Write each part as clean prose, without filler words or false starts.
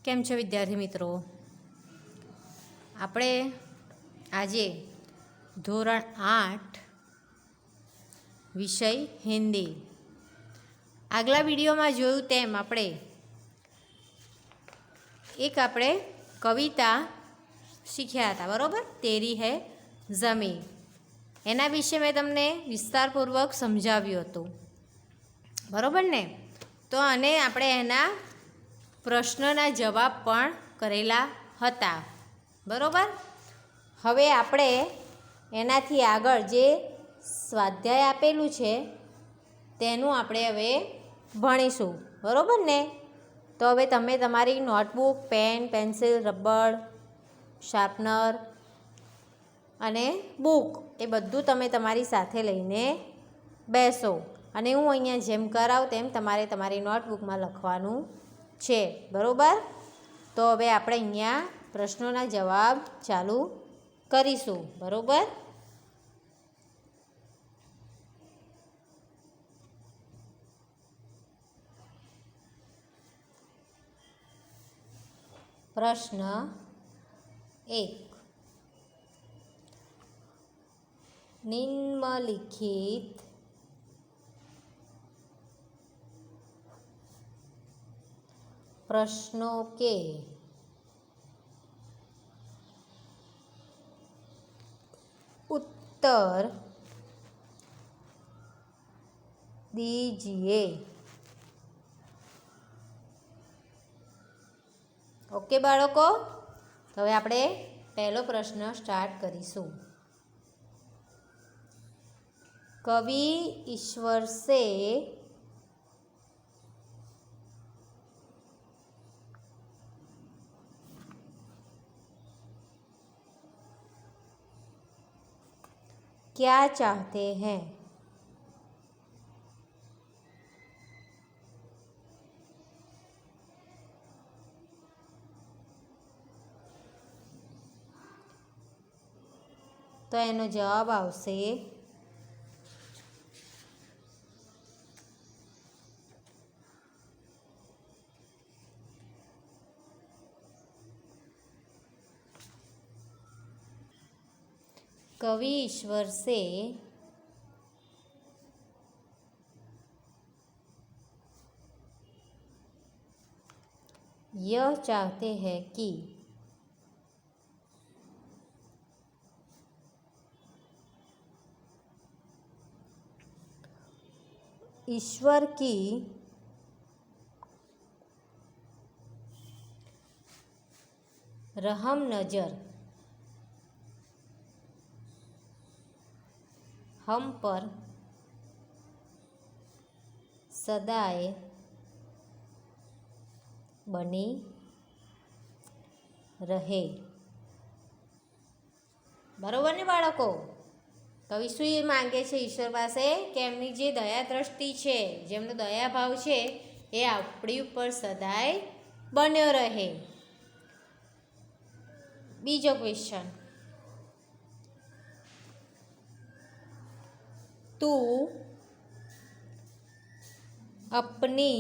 કેમ છો વિદ્યાર્થી મિત્રો? આપણે આજે ધોરણ 8 વિષય હિન્દી આગલા વિડીયોમાં જોયું તેમ આપણે કવિતા શીખ્યા હતા, બરાબર? તેરી હૈ ઝમી, એના વિશે મેં તમને વિસ્તારપૂર્વક સમજાવ્યું હતું, બરાબર ને? તો અને આપણે એના પ્રશ્નના જવાબ પણ કરેલા હતા, બરાબર? હવે આપણે એનાથી આગળ જે સ્વાધ્યાય આપેલું છે તેનું આપણે હવે ભણીશું, બરાબર ને? તો હવે તમે તમારી notebook, pen, pencil, rubber, sharpener અને બુક એ બધું તમે તમારી સાથે લઈને બેસો અને હું અહીંયા જેમ કરાવું તેમ તમારે તમારી નોટબુકમાં લખવાનું છે, બરાબર? તો હવે આપણે અહીંયા પ્રશ્નોના જવાબ ચાલુ કરીશું, બરાબર? પ્રશ્ન 1. निम्नलिखित प्रश्नों के उत्तर दीजिए। ओके बाळको, तो હવે આપણે પહેલો પ્રશ્ન સ્ટાર્ટ કરીશું। कवि ईश्वर से क्या चाहते हैं? तो एनो जवाब आवशे कवि ईश्वर से यह चाहते हैं कि ईश्वर की रहम नज़र हम पर सदाए बनी रहे। बराबर ने बाळको? कवि शुं मांगे छे ईश्वर पासे के एमनी जे दया दृष्टि है, जेमनो दया भाव है, ए आपणी उपर सदाय बन्यो रहे। बीजो क्वेश्चन, तू अपनी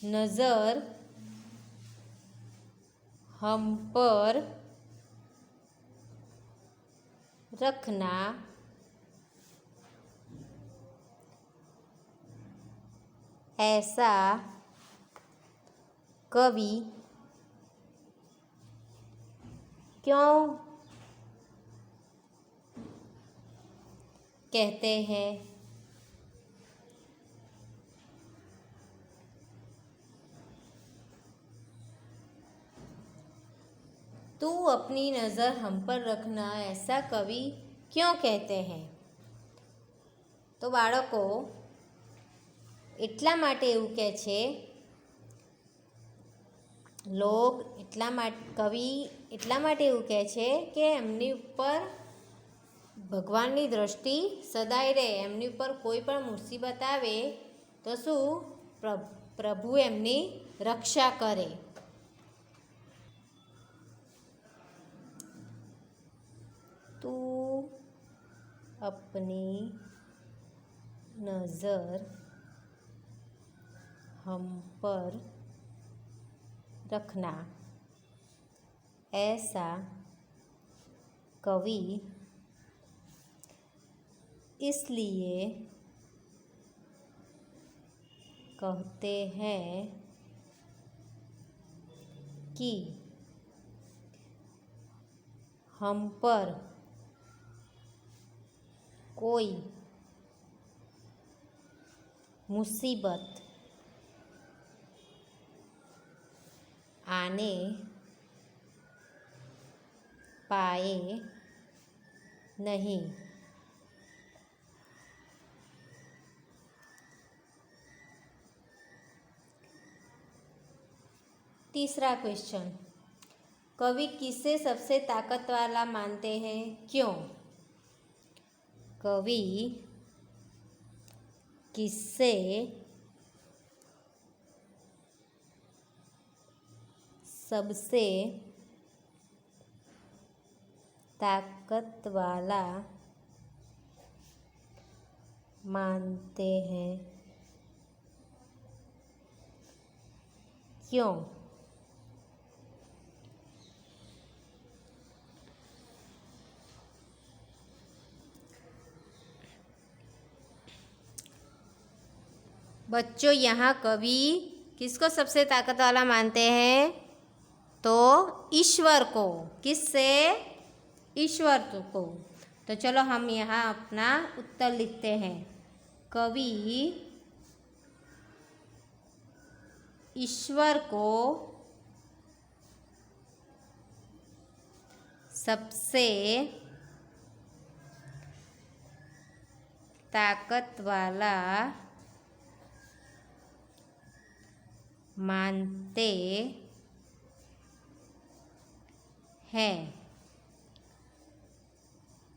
नज़र हम पर रखना ऐसा कवि क्यों कहते हैं? तू अपनी नज़र हम पर रखना ऐसा कवि क्यों कहते हैं? तो बाळको એટલા માટે એવું કહે છે, કવિ એટલા માટે એવું કહે છે કે એમની ઉપર ભગવાનની દ્રષ્ટિ સદાય રહે, એમની ઉપર કોઈ પણ મુસીબત આવે તો શું પ્રભુ એમની રક્ષા કરે। तू अपनी नज़र हम पर रखना, ऐसा कवि इसलिए कहते हैं कि हम पर कोई मुसीबत आने पाए नहीं। तीसरा क्वेश्चन, कवि किसे सबसे ताकत वाला मानते हैं, क्यों? कवि किससे सबसे ताकत वाला मानते हैं, क्यों? बच्चों, यहाँ कवि किसको सबसे ताकत वाला मानते हैं? तो ईश्वर को। किससे? ईश्वर को। तो चलो हम यहाँ अपना उत्तर लिखते हैं। कवि ईश्वर को सबसे ताकत वाला मानते हैं,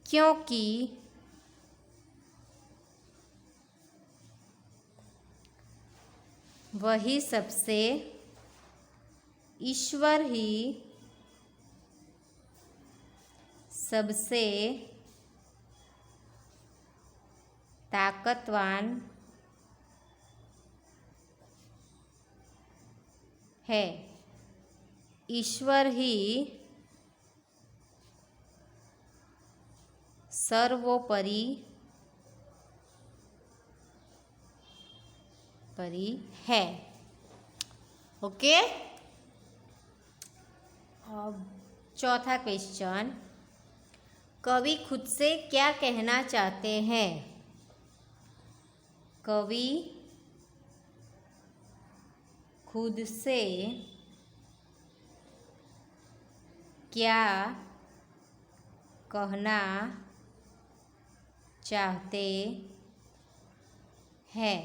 क्योंकि वही सबसे, ईश्वर ही सबसे ताकतवान है। ईश्वर ही सर्वोपरि है। ओके। अब चौथा क्वेश्चन, कवि खुद से क्या कहना चाहते हैं? कवि खुद से क्या कहना चाहते हैं?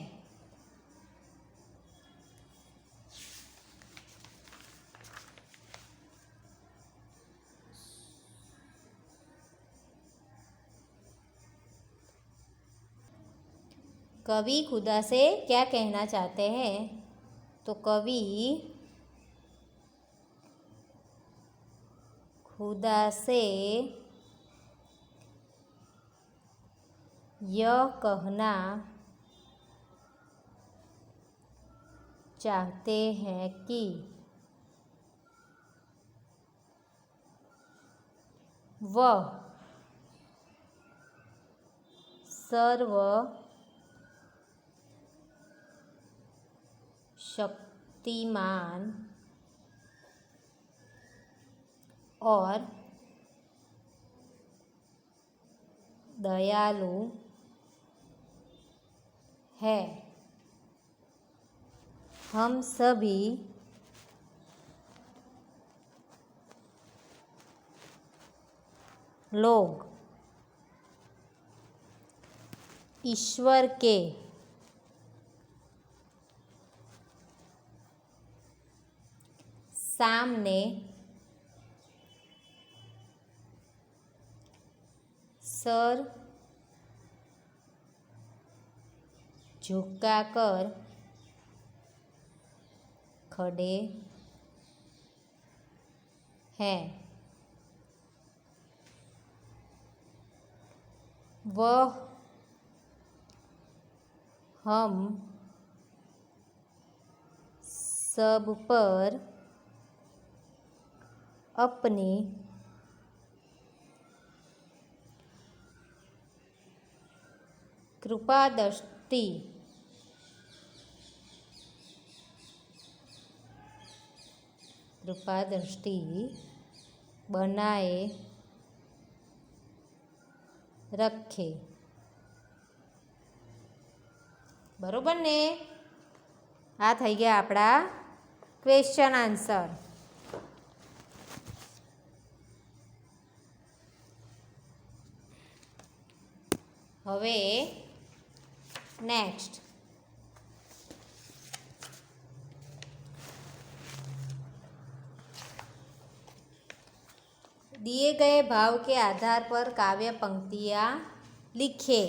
कवि खुदा से क्या कहना चाहते हैं? तो कवि खुदा से यह कहना चाहते हैं कि वह सर्वशक्तिमान और दयालु है। हम सभी लोग ईश्वर के सामने सर झुकाकर खड़े हैं। वह हम सब पर अपनी कृपा दृष्टि बनाए रखे। बरोबर ने? आ थई गया आपड़ा क्वेश्चन आंसर। हवे नेक्स्ट दिए गए भाव के आधार पर काव्य पंक्तियाँ लिखे।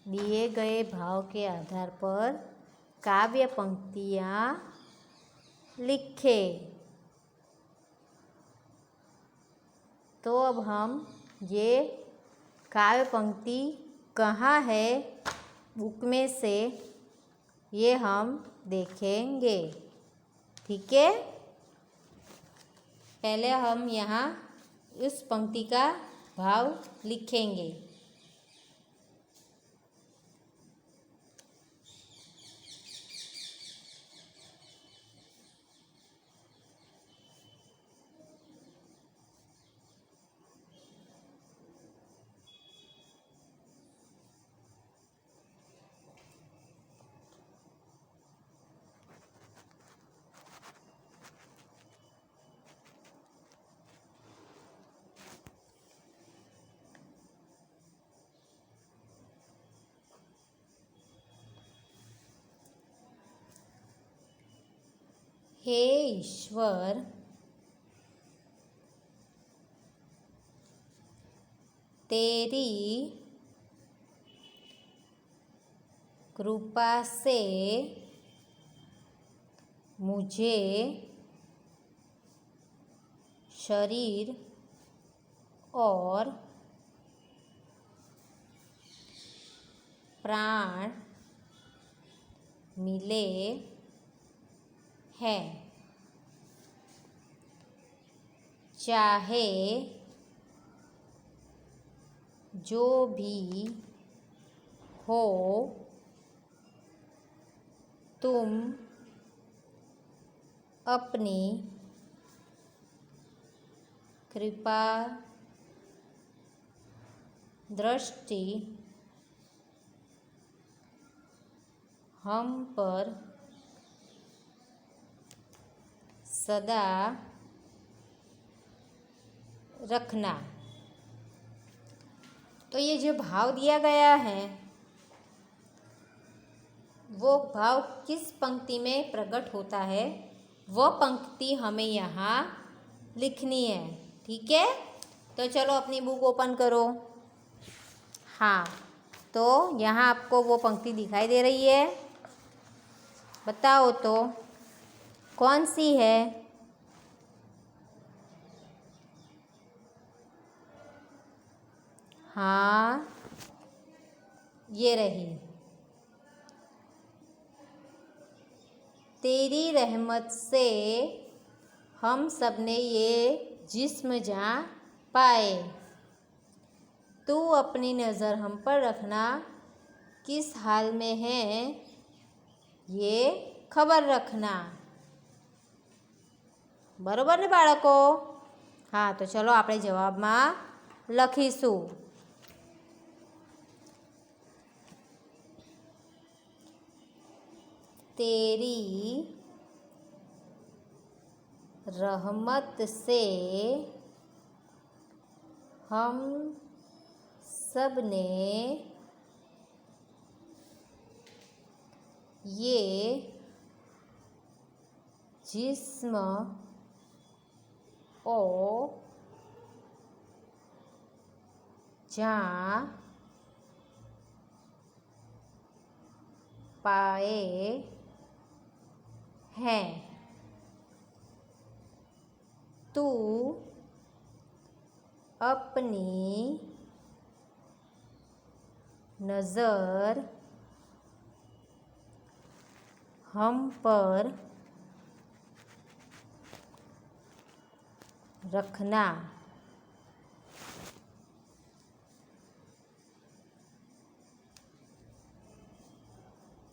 दिए गए भाव के आधार पर काव्य पंक्तियाँ लिखे। तो अब हम ये काव्य पंक्ति कहाँ है बुक में से ये हम देखेंगे। ठीक है, पहले हम यहाँ इस पंक्ति का भाव लिखेंगे। हे ईश्वर, तेरी कृपा से मुझे शरीर और प्राण मिले हैं। चाहे जो भी हो, तुम अपनी कृपा दृष्टि हम पर सदा रखना। तो ये जो भाव दिया गया है वो भाव किस पंक्ति में प्रकट होता है वह पंक्ति हमें यहाँ लिखनी है। ठीक है, तो चलो अपनी बुक ओपन करो। हाँ, तो यहाँ आपको वो पंक्ति दिखाई दे रही है, बताओ तो कौन सी है? हाँ, ये रही। तेरी रहमत से हम सब ने ये जिस्म जां पाए। तू अपनी नज़र हम पर रखना, किस हाल में है ये खबर रखना। बरोबर ने बाळको? हाँ, तो चलो આપણે જવાબમાં લખીશું। तेरी रहमत से हम सब ने ये जिस्म ओ जां पाए हैं। तू अपनी नज़र हम पर रखना।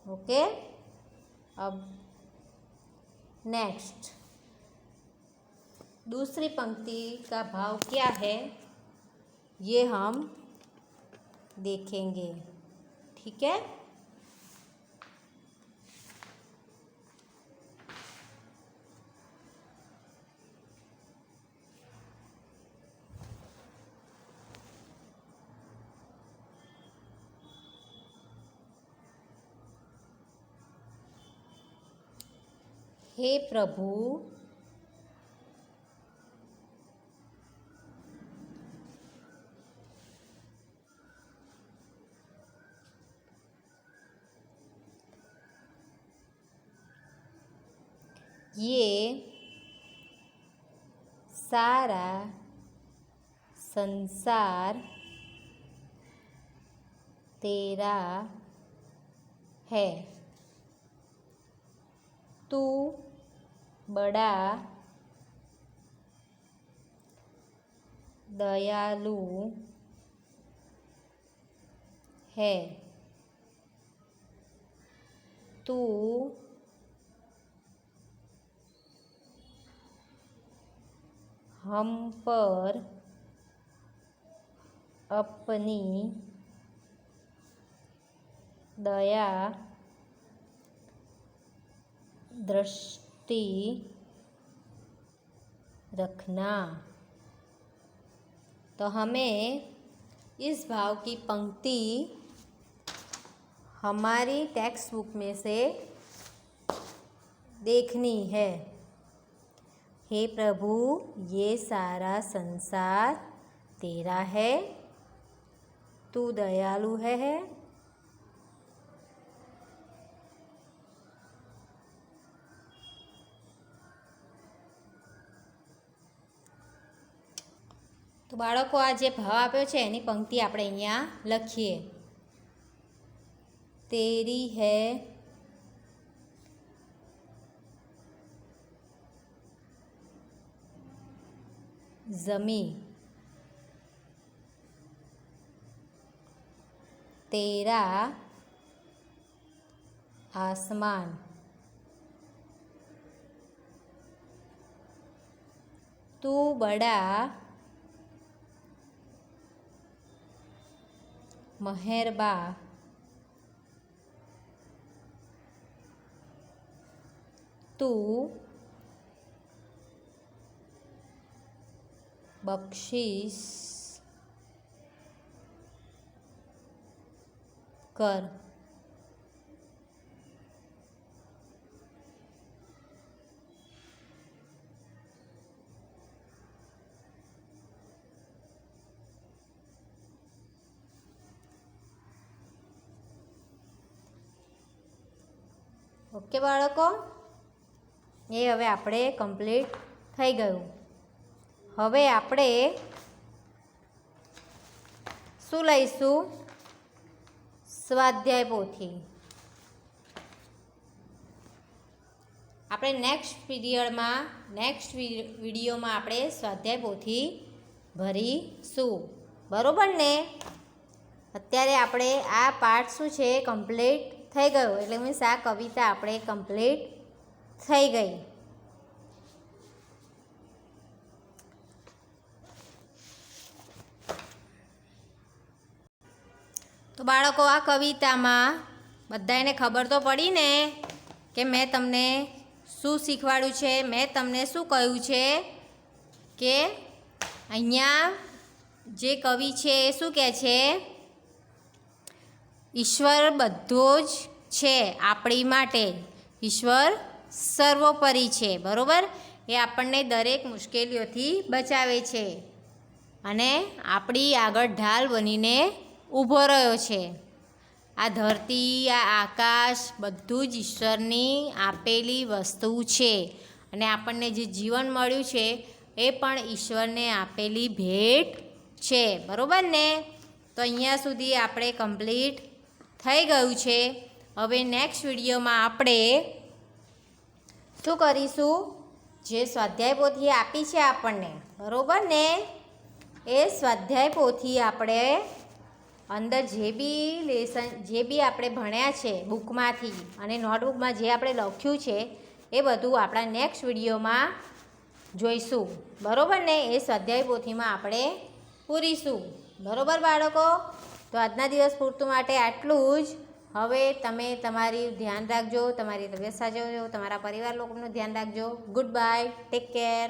ओके, अब नेक्स्ट दूसरी पंक्ति का भाव क्या है ये हम देखेंगे। ठीक है, हे प्रभु ये सारा संसार तेरा है। तू बड़ा दयालु है। तू हम पर अपनी दया दृष्टि रखना। तो हमें इस भाव की पंक्ति हमारी टेक्स्ट बुक में से देखनी है। हे प्रभु ये सारा संसार तेरा है, तू दयालु है। તો બાળકો આ જે ભાવ આપ્યો છે એની પંક્તિ આપણે અહીંયા લખીએ। તેરી હૈ ज़मीं, तेरा आसमान, तू बड़ा मेहरबा, तू बख्शिश कर। ओके बाळको, ये हवे आपणे कम्प्लीट थई गयुं। हवे आपणे शुं लईशुं? स्वाध्याय पोथी। આપણે નેક્સ્ટ પીરિયડમાં નેક્સ્ટ વિડીયોમાં આપણે સ્વાધ્યાય પોથી ભરીશું, બરાબર ને? અત્યારે આપણે આ પાર્ટ શું છે કમ્પ્લીટ થઈ ગયો, એટલે મીન્સ આ કવિતા આપણે કમ્પ્લીટ થઈ ગઈ। તો બાળકો આ કવિતામાં બધાને ખબર તો પડી ને કે મેં તમને શું શીખવાડ્યું છે? મેં તમને શું કહ્યું છે કે અહીંયા જે કવિ છે એ શું કહે છે? ઈશ્વર બધો જ છે આપણી માટે, ઈશ્વર સર્વોપરી છે, બરાબર? એ આપણને દરેક મુશ્કેલીઓથી બચાવે છે અને આપણી આગળ ઢાલ બનીને ઊભો રહ્યો છે। આ ધરતી, આ આકાશ બધું જ ઈશ્વરની આપેલી વસ્તુ છે અને આપણને જે જીવન મળ્યું છે એ પણ ઈશ્વરને આપેલી ભેટ છે. બરાબર ને? તો અહીંયા સુધી આપણે કમ્પ્લીટ થઈ ગયું છે. હવે નેક્સ્ટ વિડીયોમાં આપણે શું કરીશું? જે સ્વાધ્યાય પોથી આપી છે આપણને, બરાબર ને, એ સ્વાધ્યાય પોથી આપણે અંદર જે બી આપણે ભણ્યા છે બુકમાંથી અને નોટબુકમાં જે આપણે લખ્યું છે એ બધું આપણા નેક્સ્ટ વિડીયોમાં જોઈશું. બરાબર ને? એ સ્વાધ્યાય પોથીમાં આપણે પૂરીશું. બરાબર બાળકો? તો આજના દિવસ પૂરતું માટે આટલું જ. હવે તમે તમારી ધ્યાન રાખજો, તમારી તબિયત સાચવજો, તમારા પરિવાર લોકોનું ધ્યાન રાખજો. Good bye, take care.